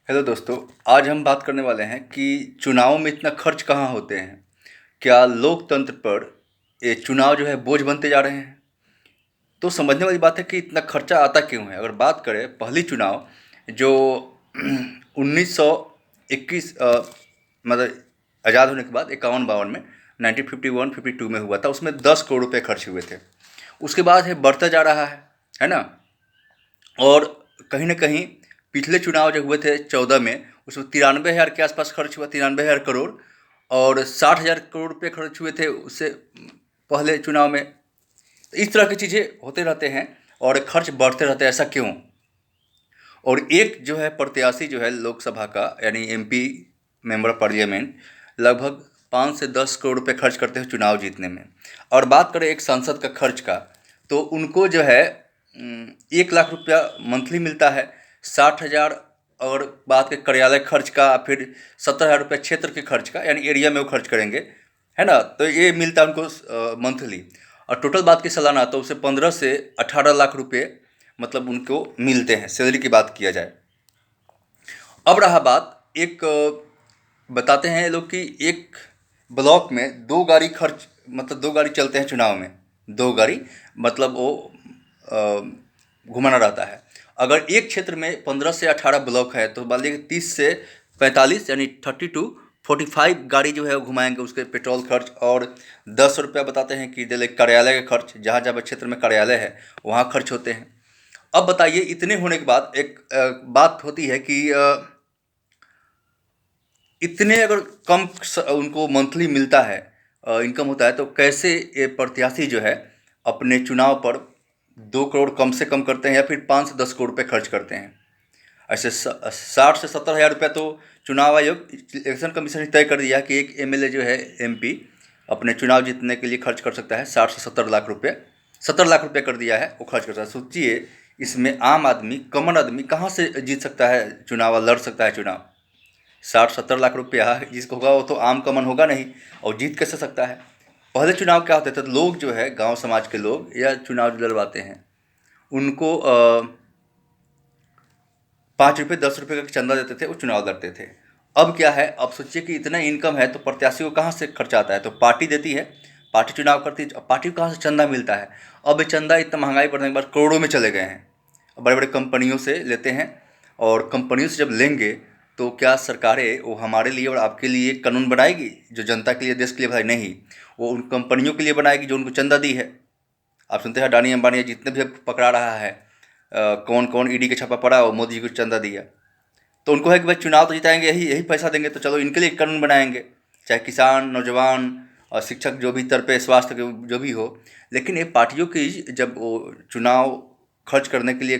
Hello दोस्तों। आज हम बात करने वाले हैं कि चुनाव में इतना खर्च कहाँ होते हैं। क्या लोकतंत्र पर ये चुनाव जो है बोझ बनते जा रहे हैं। तो समझने वाली बात है कि इतना खर्चा आता क्यों है। अगर बात करें पहली चुनाव जो 1921 मतलब आज़ाद होने के बाद 51-52 में 1951-52 में हुआ था, उसमें 10 करोड़ रुपए खर्च हुए थे। उसके बाद है बढ़ता जा रहा है ना। और कहीं न कहीं पिछले चुनाव जो हुए थे 14 में, उसमें 93,000 के आसपास खर्च हुआ, 93,000 करोड़। और 60,000 करोड़ रुपए खर्च हुए थे उससे पहले चुनाव में। तो इस तरह की चीज़ें होते रहते हैं और खर्च बढ़ते रहते हैं। ऐसा क्यों? और एक जो है प्रत्याशी जो है लोकसभा का, यानी एमपी मेंबर पार्लियामेंट, लगभग 5 से 10 करोड़ रुपए खर्च करते हैं चुनाव जीतने में। और बात करें एक सांसद का खर्च का, तो उनको जो है 1 लाख रुपया मंथली मिलता है। 60,000 और बात के कार्यालय खर्च का, फिर 70,000 रुपये क्षेत्र के खर्च का, यानी एरिया में वो खर्च करेंगे, है ना। तो ये मिलता है उनको मंथली। और टोटल बात की सालाना, तो उसे 15 से 18 लाख रुपये मतलब उनको मिलते हैं, सैलरी की बात किया जाए। अब रहा बात एक बताते हैं ये लोग कि एक ब्लॉक में 2 गाड़ी खर्च, मतलब 2 गाड़ी चलते हैं चुनाव में। 2 गाड़ी मतलब वो घुमाना रहता है। अगर एक क्षेत्र में 15 से 18 ब्लॉक है तो मान लीजिए 30 से 45 यानी 30 to 45 गाड़ी जो है वो घुमाएंगे। उसके पेट्रोल खर्च और 10 रुपया बताते हैं कि डेली कार्यालय के खर्च, जहाँ जहाँ क्षेत्र में कार्यालय है वहाँ खर्च होते हैं। अब बताइए, इतने होने के बाद एक बात होती है कि इतने अगर कम उनको मंथली मिलता है, इनकम होता है, तो कैसे ये प्रत्याशी जो है अपने चुनाव पर 2 करोड़ कम से कम करते हैं या फिर 5 से 10 करोड़ रुपये खर्च करते हैं। ऐसे 60 से 70 हज़ार रुपये तो चुनाव आयोग, इलेक्शन कमीशन ने तय कर दिया कि एक एमएलए जो है, एमपी, अपने चुनाव जीतने के लिए खर्च कर सकता है 60 से 70 लाख रुपये। 70 लाख रुपये कर दिया है, वो खर्च करता है। सोचिए, इसमें आम आदमी, कॉमन आदमी कहाँ से जीत सकता है चुनाव और लड़ सकता है चुनाव। 60-70 लाख रुपया जिसको होगा वो तो आम कॉमन होगा नहीं, और जीत कैसे सकता है। पहले चुनाव क्या होते थे, लोग जो है गांव समाज के लोग या चुनाव जो लड़वाते हैं उनको 5 रुपये 10 रुपये का चंदा देते थे, वो चुनाव लड़ते थे। अब क्या है, अब सोचिए कि इतना इनकम है तो प्रत्याशी को कहाँ से खर्चा आता है, तो पार्टी देती है, पार्टी चुनाव करती है। अब पार्टी को कहाँ से चंदा मिलता है। अब ये चंदा इतना महंगाई बढ़ने के बाद करोड़ों में चले गए हैं, बड़े बड़े कंपनियों से लेते हैं। और कंपनियों से जब लेंगे तो क्या सरकारें वो हमारे लिए और आपके लिए कानून बनाएगी जो जनता के लिए, देश के लिए? भाई नहीं, वो उन कंपनियों के लिए बनाएगी जो उनको चंदा दी है। आप सुनते हैं अडानी अंबानी जितने भी अब पकड़ा रहा है, कौन कौन ईडी के छापा पड़ा, वो मोदी जी को चंदा दिया। तो उनको है कि भाई चुनाव तो जिताएंगे, यही यही पैसा देंगे, तो चलो इनके लिए कानून बनाएंगे, चाहे किसान, नौजवान और शिक्षक, जो भी तरफे, स्वास्थ्य के जो भी हो। लेकिन ये पार्टियों की जब वो चुनाव खर्च करने के लिए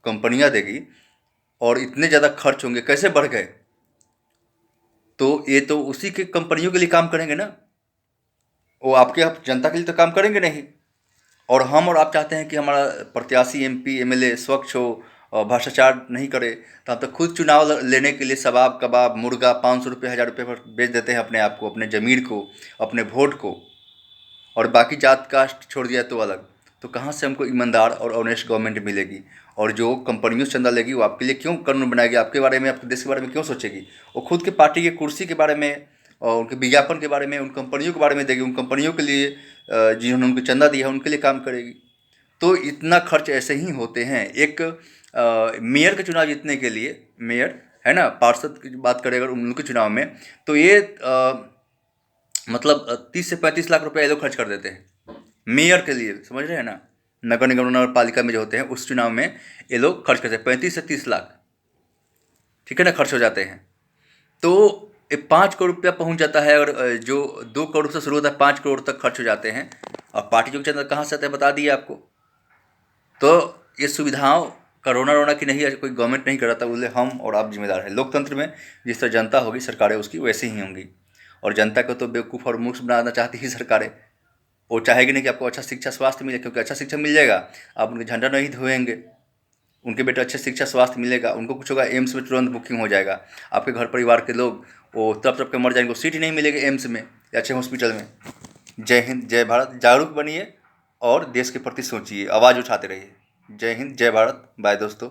कंपनियां देगी और इतने ज़्यादा खर्च होंगे, कैसे बढ़ गए, तो ये तो उसी के कंपनियों के लिए काम करेंगे ना। वो आपके आप जनता के लिए तो काम करेंगे नहीं। और हम और आप चाहते हैं कि हमारा प्रत्याशी, एमपी, एमएलए स्वच्छ हो और भ्रष्टाचार नहीं करे, तो हम तो खुद चुनाव लेने के लिए शबाब कबाब मुर्गा 500 रुपये 1000 रुपये पर बेच देते हैं अपने आप को, अपने ज़मीर को, अपने वोट को। और बाकी जात कास्ट छोड़ दिया तो अलग। तो कहाँ से हमको ईमानदार और ऑनेस्ट गवर्नमेंट मिलेगी। और जो कंपनियों से चंदा लेगी वो आपके लिए क्यों कानून बनाएगी, आपके बारे में, आपके देश के बारे में क्यों सोचेगी। वो खुद के पार्टी के कुर्सी के बारे में और उनके विज्ञापन के बारे में, उन कंपनियों के बारे में देगी। उन कंपनियों के लिए जिन्होंने उनको चंदा दिया है उनके लिए काम करेगी। तो इतना खर्च ऐसे ही होते हैं। एक मेयर का चुनाव जीतने के लिए, मेयर है ना, पार्षद की बात करें अगर उनके चुनाव में, तो ये मतलब 30 से 35 लाख रुपए ये लोग खर्च कर देते हैं मेयर के लिए, समझ रहे हैं ना। नगर निगम नगर पालिका में जो होते हैं उस चुनाव में ये लोग खर्च करते हैं 35 से 30 लाख, ठीक है ना, खर्च हो जाते हैं। तो ये 5 करोड़ रुपया पहुंच जाता है। और जो 2 करोड़ से शुरू होता है 5 करोड़ तक खर्च हो जाते हैं। और पार्टी जो चंदा कहाँ से आते हैं बता दिए आपको। तो ये सुविधाओं का रोना रोना कि नहीं, कोई गवर्नमेंट नहीं कर रहा था, बोले हम और आप जिम्मेदार हैं। लोकतंत्र में जिस तरह जनता होगी, सरकारें उसकी वैसे ही होंगी। और जनता को तो बेवकूफ़ और मूर्ख बनाना चाहती ही सरकारें। वो चाहेगी नहीं कि आपको अच्छा शिक्षा स्वास्थ्य मिले, क्योंकि अच्छा शिक्षा मिल जाएगा, आप उनके झंडा नहीं धोएंगे, उनके बेटे अच्छे शिक्षा स्वास्थ्य मिलेगा, उनको कुछ होगा एम्स में तुरंत बुकिंग हो जाएगा। आपके घर परिवार के लोग वो तड़प तड़प के मर जाएंगे, सीट ही नहीं मिलेगी एम्स में या अच्छे हॉस्पिटल में। जय हिंद, जय भारत। जागरूक बनिए और देश के प्रति सोचिए, आवाज़ उठाते रहिए। जय हिंद, जय भारत। बाय दोस्तों।